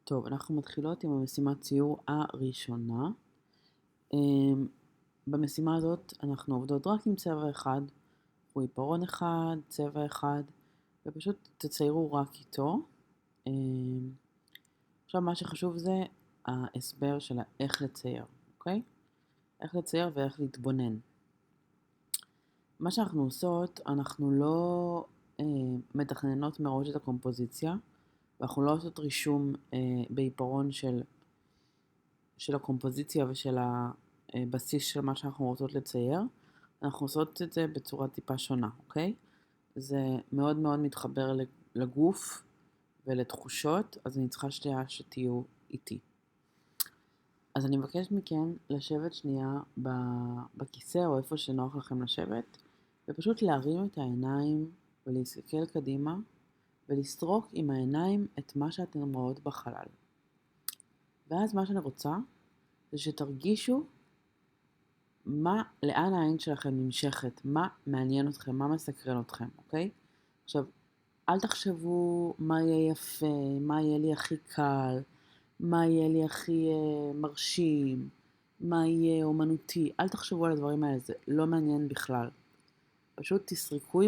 טוב, אנחנו מתחילות עם המשימת ציור הראשונה. אמ, במשימה הזאת אנחנו עובדות רק עם צבע אחד, הוא עיפרון אחד, צבע אחד, ופשוט תציירו רק איתו. אמ, עכשיו מה שחשוב זה ההסבר של איך לצייר, אוקיי? איך לצייר ואיך להתבונן. מה שאנחנו עושות, אנחנו לא מתכננות מראש את הקומפוזיציה, ואנחנו לא עושות רישום בעיפרון של הקומפוזיציה ושל הבסיס של מה שאנחנו רוצות לצייר. אנחנו עושות את זה בצורה טיפה שונה, אוקיי? זה מאוד מאוד מתחבר לגוף ולתחושות, אז אני צריכה שתהיו איתי. אז אני מבקשת מכם לשבת שנייה בכיסא או איפה שנוח לכם לשבת, ופשוט להרים את העיניים ולהסתכל קדימה, ולסרוק עם העיניים את מה שאתן רואות בחלל. ואז מה שאני רוצה זה שתרגישו לאן העין שלכם נמשכת, מה מעניין אתכם, מה מסקרן אתכם, אוקיי? עכשיו, אל תחשבו מה יהיה יפה, מה יהיה לי הכי קל, מה יהיה לי הכי מרשים, מה יהיה אומנותי, אל תחשבו על הדברים האלה, זה לא מעניין בכלל. פשוט תסרקו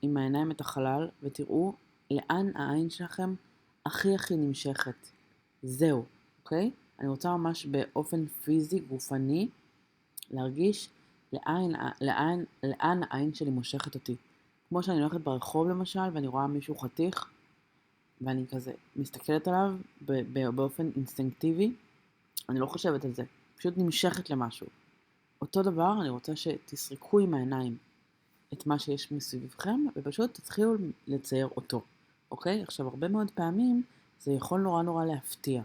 עם העיניים את החלל ותראו לאן העין שלכם הכי נמשכת. זהו, אוקיי? אני רוצה ממש באופן פיזי, גופני, להרגיש לאן העין שלי מושכת אותי. כמו שאני הולכת ברחוב למשל, ואני רואה מישהו חתיך, ואני כזה מסתכלת עליו באופן אינסטינקטיבי, אני לא חושבת על זה, פשוט נמשכת למשהו. אותו דבר, אני רוצה שתסרקו עם העיניים את מה שיש מסביבכם, ופשוט תתחילו לצייר אותו, אוקיי? עכשיו, הרבה מאוד פעמים זה יכול נורא להפתיע.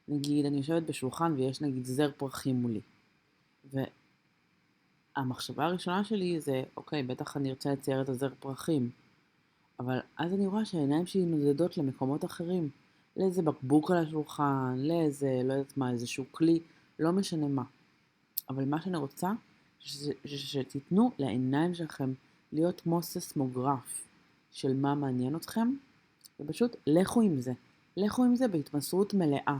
נגיד, אני יושבת בשולחן ויש נגיד זר פרחים מולי. והמחשבה הראשונה שלי זה, אוקיי, בטח אני ארצה לצייר את הזר פרחים. אבל אז אני רואה שהעיניים שלי נודדות למקומות אחרים. לאיזה בקבוק על השולחן, לאיזה, לא יודעת מה, איזשהו כלי, לא משנה מה. אבל מה שאני רוצה, שתיתנו לעיניים שלכם להיות כמו ססמוגרף של מה מעניין אתכם, ופשוט לכו עם זה. לכו עם זה בהתמסרות מלאה.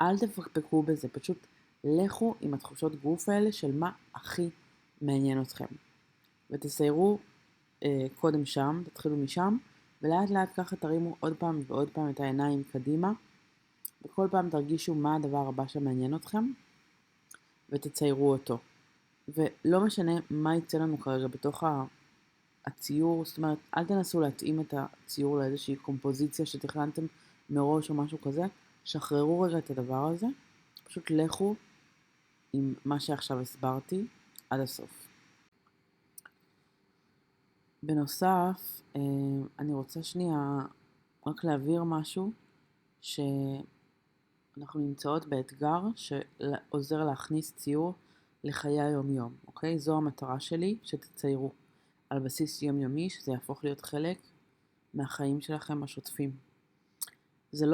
אל תפקפקו בזה, פשוט לכו עם התחושות גוף האלה של מה הכי מעניין אתכם. ותסיירו קודם שם, תתחילו משם, ולאט לאט ככה תרימו עוד פעם ועוד פעם את העיניים קדימה, וכל פעם תרגישו מה הדבר הבא שמעניין אתכם, ותציירו אותו. ולא משנה מה יצא לנו כרגע בתוך הציור, זאת אומרת, אל תנסו להתאים את הציור לאיזושהי קומפוזיציה שתכננתם מראש או משהו כזה, שחררו רגע את הדבר הזה, פשוט לכו עם מה שעכשיו הסברתי עד הסוף. בנוסף, אני רוצה שנייה רק להבהיר משהו, שאנחנו נמצאות באתגר שעוזר להכניס ציור לחיי היום-יום, אוקיי? זו המטרה שלי, שתציירו על בסיס יומיומי, שזה יהפוך להיות חלק מהחיים שלכם השוטפים. זה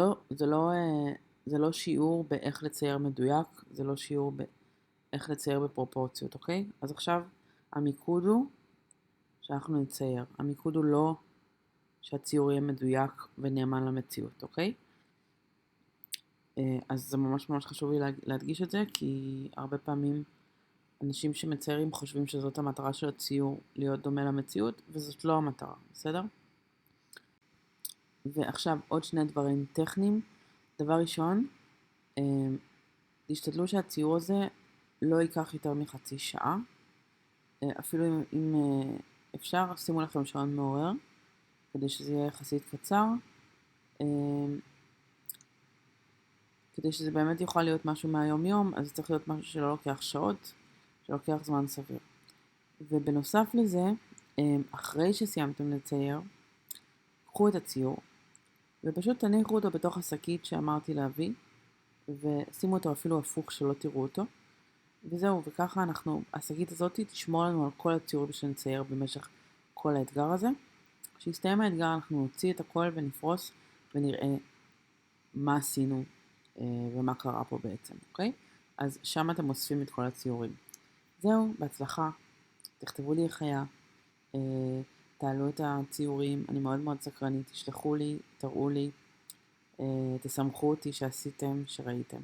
לא שיעור באיך לצייר מדויק, זה לא שיעור באיך לצייר בפרופורציות, אוקיי? אז עכשיו המיקוד הוא שאנחנו נצייר. המיקוד הוא לא שהציור יהיה מדויק ונאמן למציאות, אוקיי? אז זה ממש חשוב לי להדגיש את זה, כי הרבה פעמים אנשים שמציירים חושבים שזאת המטרה של הציור, להיות דומה למציאות, וזאת לא המטרה, בסדר? ועכשיו עוד שני דברים טכניים. דבר ראשון, תשתדלו שהציור הזה לא ייקח יותר מחצי שעה. אפילו אם אפשר, שימו לכם שעון מעורר, כדי שזה יהיה יחסית קצר. כדי שזה באמת יוכל להיות משהו מהיום יום, אז זה צריך להיות משהו שלא לוקח שעות, שלוקח זמן סביר. ובנוסף לזה, אחרי שסיימתם לצייר, קחו את הציור, ופשוט תניחו אותו בתוך השקית שאמרתי להביא, ושימו אותו אפילו הפוך שלא תראו אותו. וזהו, וככה השקית הזאת תשמור לנו על כל הציורים שנצייר במשך כל האתגר הזה. כשיסתיים האתגר אנחנו נוציא את הכל ונפרוס ונראה מה עשינו ומה קרה פה בעצם, אוקיי? אז שם אתם אוספים את כל הציורים. זהו, בהצלחה. תכתבו לי איך היה, תעלו את הציורים, אני מאוד סקרנית, תשלחו לי, תראו לי, תשמחו אותי שעשיתם, שראיתם.